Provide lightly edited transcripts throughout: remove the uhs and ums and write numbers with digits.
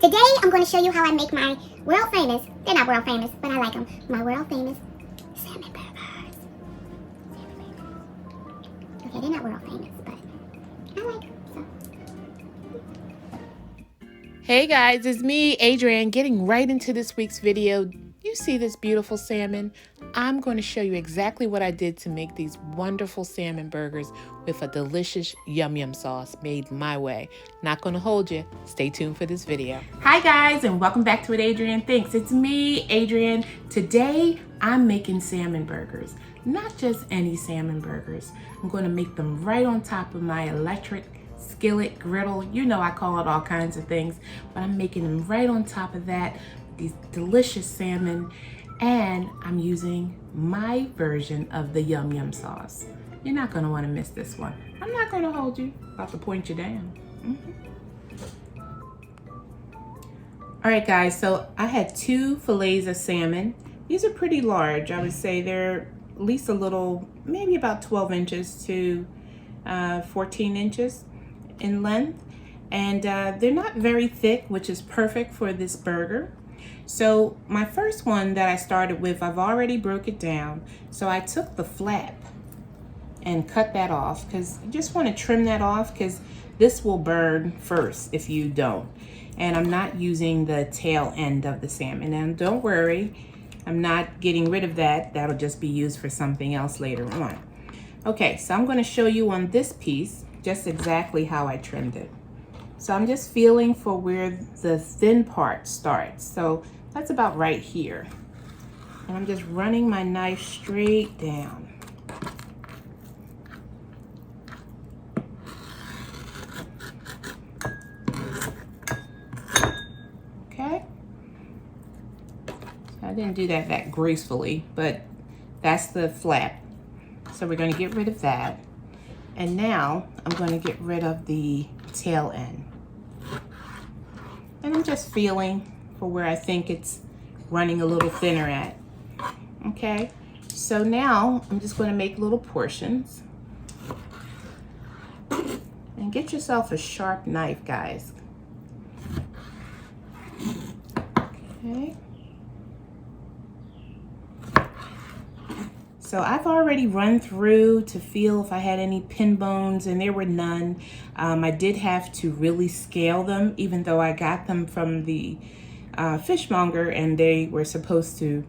Today I'm going to show you how I make my world famous, they're not world famous, but I like them, my world famous salmon burgers. Okay, they're not world famous, but I like them, so. Hey guys, it's me, Adrianne, getting right into this week's video. You see this beautiful salmon? I'm going to show you exactly what I did to make these wonderful salmon burgers with a delicious yum yum sauce made my way. Not going to hold you. Stay tuned for this video. Hi guys, and welcome back to What Adrianne Thinks. It's me, Adrianne. Today, I'm making salmon burgers. Not just any salmon burgers. I'm going to make them right on top of my electric skillet, griddle. You know I call it all kinds of things, but I'm making them right on top of that. These delicious salmon, and I'm using my version of the yum yum sauce. You're not going to want to miss this one. I'm not going to hold you. About to point you down. All right guys, so I had 2 fillets of salmon. These are pretty large. I would say they're at least a little, maybe about 12 inches to 14 inches in length, and they're not very thick, which is perfect for this burger. So my first one that I started with, I've already broke it down. So I took the flap and cut that off, because you just want to trim that off, because this will burn first if you don't. And I'm not using the tail end of the salmon, and don't worry, I'm not getting rid of that. That'll just be used for something else later on. Okay, so I'm going to show you on this piece just exactly how I trimmed it. So I'm just feeling for where the thin part starts. So that's about right here. And I'm just running my knife straight down. Okay. So I didn't do that gracefully, but that's the flap. So we're going to get rid of that. And now I'm going to get rid of the tail end. And I'm just feeling for where I think it's running a little thinner at. Okay, so now I'm just going to make little portions. And get yourself a sharp knife, guys. Okay. So I've already run through to feel if I had any pin bones, and there were none. I did have to really scale them, even though I got them from the fishmonger and they were supposed to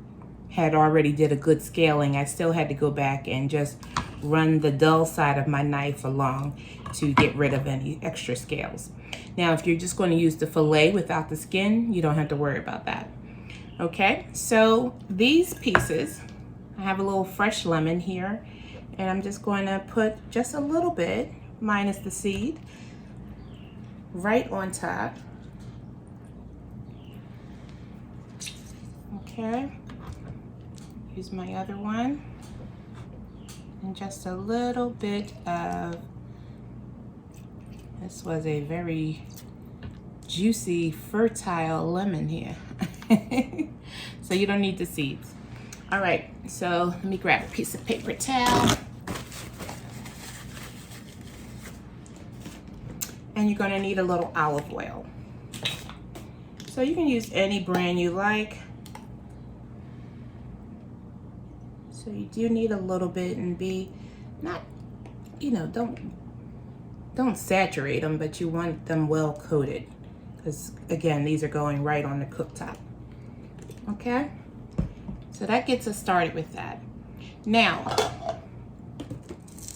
had already did a good scaling. I still had to go back and just run the dull side of my knife along to get rid of any extra scales. Now, if you're just going to use the fillet without the skin, you don't have to worry about that. Okay, so these pieces, I have a little fresh lemon here, and I'm just going to put just a little bit, minus the seed, right on top. Okay, use my other one, and just a little bit of, this was a very juicy, fertile lemon here. So you don't need the seeds. All right, so let me grab a piece of paper towel. And you're gonna need a little olive oil. So you can use any brand you like. So you do need a little bit, and be not, you know, don't saturate them, but you want them well coated. Because again, these are going right on the cooktop. Okay? So that gets us started with that. Now,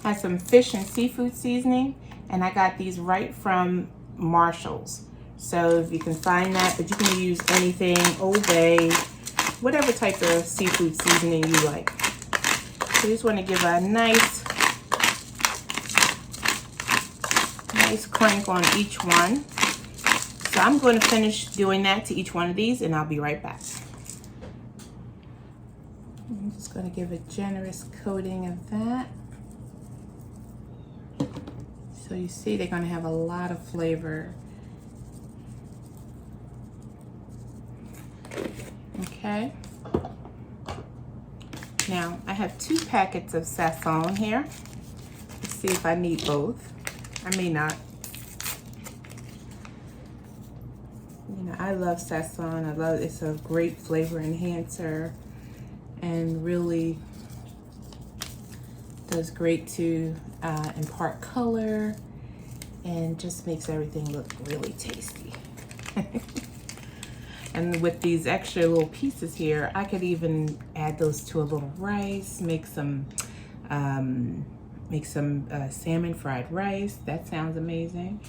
I have some fish and seafood seasoning, and I got these right from Marshall's. So if you can find that, but you can use anything, Old Bay, whatever type of seafood seasoning you like. So you just want to give a nice crank on each one. So I'm going to finish doing that to each one of these, and I'll be right back. I'm just going to give a generous coating of that. So you see they're going to have a lot of flavor. Okay. Now I have 2 packets of Sazon here. Let's see if I need both. I may not. You know, I I love Sazon. It's a great flavor enhancer and really does great to impart color and just makes everything look really tasty. And with these extra little pieces here, I could even add those to a little rice, make some salmon fried rice. That sounds amazing.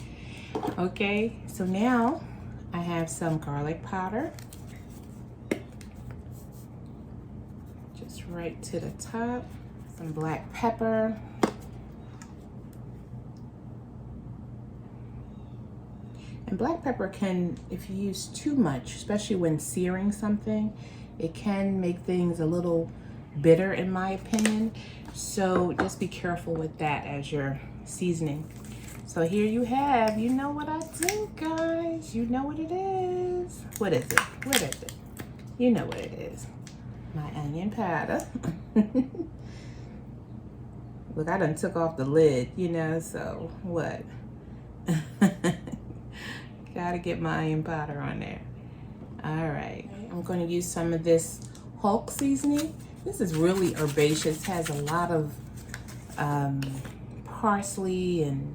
Okay, so now I have some garlic powder. Just right to the top. Some black pepper. And black pepper can, if you use too much, especially when searing something, it can make things a little bitter in my opinion. So just be careful with that as you're seasoning. So here you have, you know what I do, guys. You know what it is. What is it? What is it? You know what it is. My onion powder. Look, I done took off the lid, you know, so what? Gotta get my onion powder on there. All right, I'm going to use some of this Hulk seasoning. This is really herbaceous, has a lot of parsley and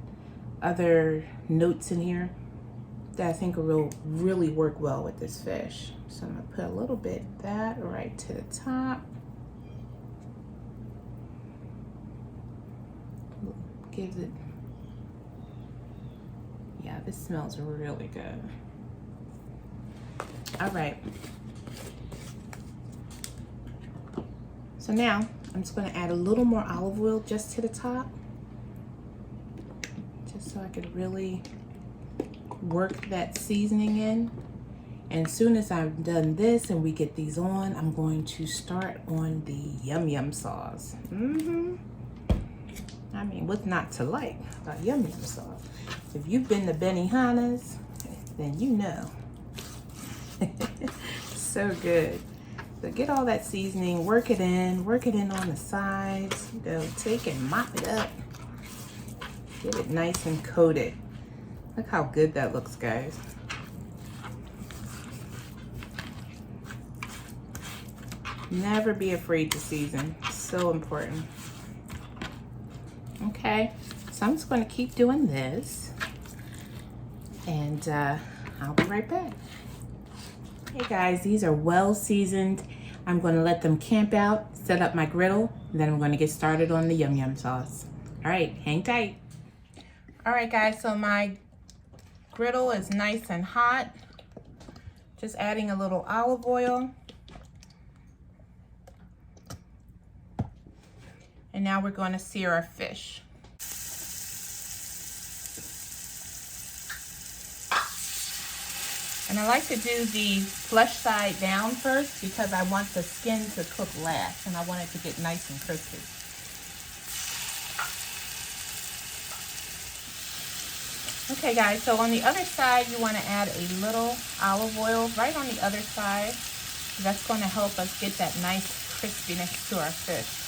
other notes in here that I think will really work well with this fish. So I'm gonna put a little bit of that right to the top. Gives it, yeah, this smells really good. All right. So now I'm just gonna add a little more olive oil just to the top, just so I could really work that seasoning in. And as soon as I've done this and we get these on, I'm going to start on the yum yum sauce. I mean, what's not to like about yum yum sauce? If you've been to Benihana's, then you know. So good. So get all that seasoning, work it in on the sides. You know, take and mop it up. Get it nice and coated. Look how good that looks, guys. Never be afraid to season. So important. Okay, so I'm just going to keep doing this, and I'll be right back. Hey guys, these are well seasoned. I'm going to let them camp out, set up my griddle, and then I'm going to get started on the yum yum sauce. All right, hang tight. All right guys, so my griddle is nice and hot. Just adding a little olive oil. And now we're going to sear our fish. And I like to do the flesh side down first because I want the skin to cook last and I want it to get nice and crispy. Okay guys, so on the other side you want to add a little olive oil right on the other side. That's going to help us get that nice crispiness to our fish.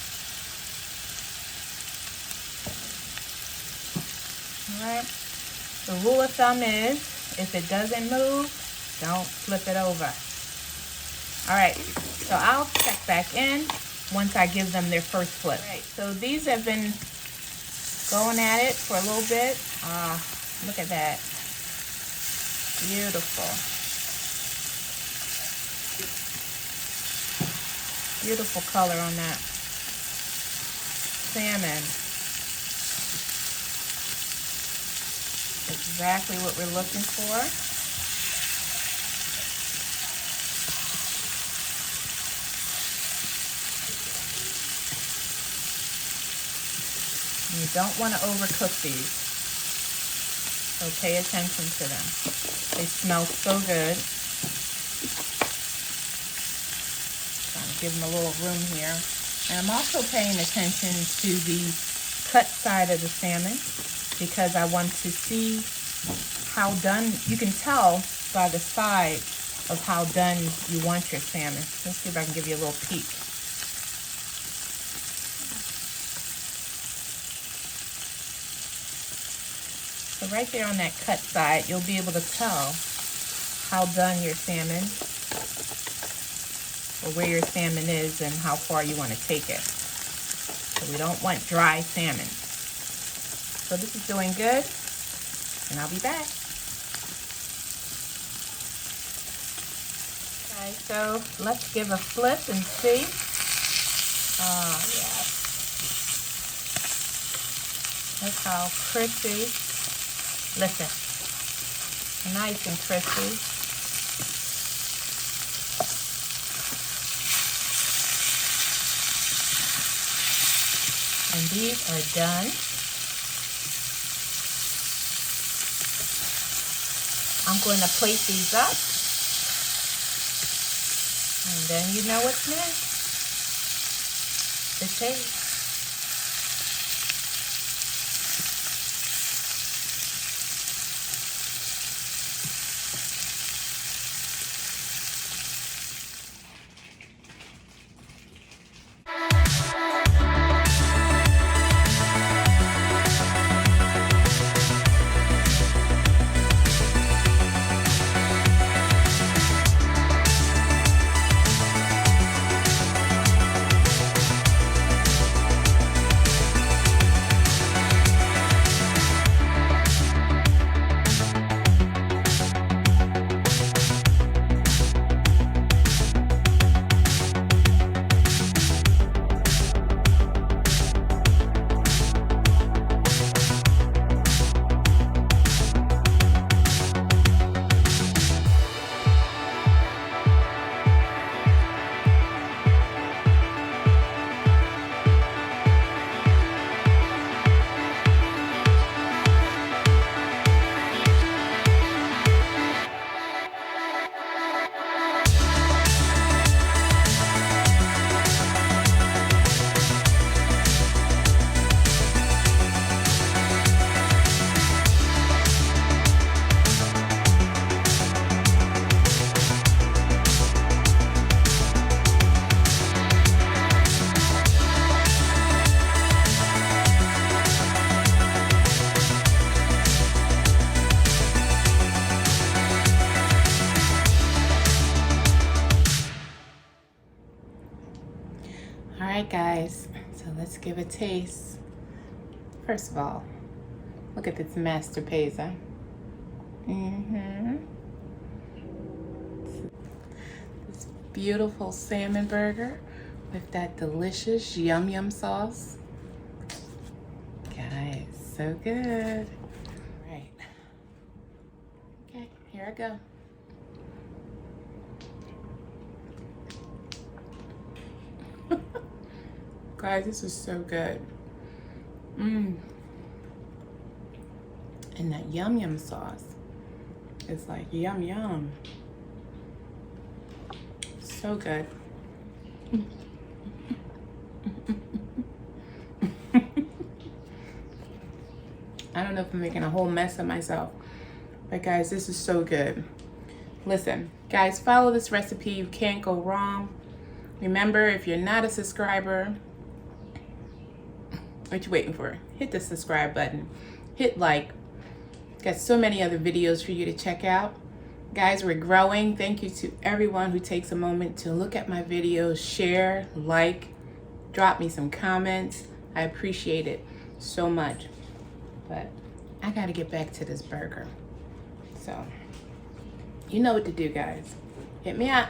Alright, the rule of thumb is if it doesn't move, don't flip it over. Alright, so I'll check back in once I give them their first flip. Alright, so these have been going at it for a little bit. Look at that. Beautiful. Beautiful color on that salmon. Exactly what we're looking for. You don't want to overcook these, so pay attention to them. They smell so good. Trying to give them a little room here. And I'm also paying attention to the cut side of the salmon, because I want to see how done. You can tell by the side of how done you want your salmon. Let's see if I can give you a little peek. So right there on that cut side, you'll be able to tell how done your salmon, or where your salmon is and how far you want to take it. So we don't want dry salmon. So this is doing good, and I'll be back. Okay, so let's give a flip and see. Oh, yes. Look how crispy. Listen, nice and crispy. And these are done. I'm going to plate these up. And then you know what's next. The taste. Alright guys, so let's give a taste. First of all, look at this masterpiece, huh? This beautiful salmon burger with that delicious yum yum sauce. Guys, so good. Right. Okay, here I go. Guys, this is so good. And that yum yum sauce is like yum yum. So good. I don't know if I'm making a whole mess of myself, but guys, this is so good. Listen, guys, follow this recipe. You can't go wrong. Remember, if you're not a subscriber, what you waiting for? Hit the subscribe button. Hit like. Got so many other videos for you to check out. Guys, we're growing. Thank you to everyone who takes a moment to look at my videos, share, like, drop me some comments. I appreciate it so much. But I gotta get back to this burger. So, you know what to do, guys. Hit me up.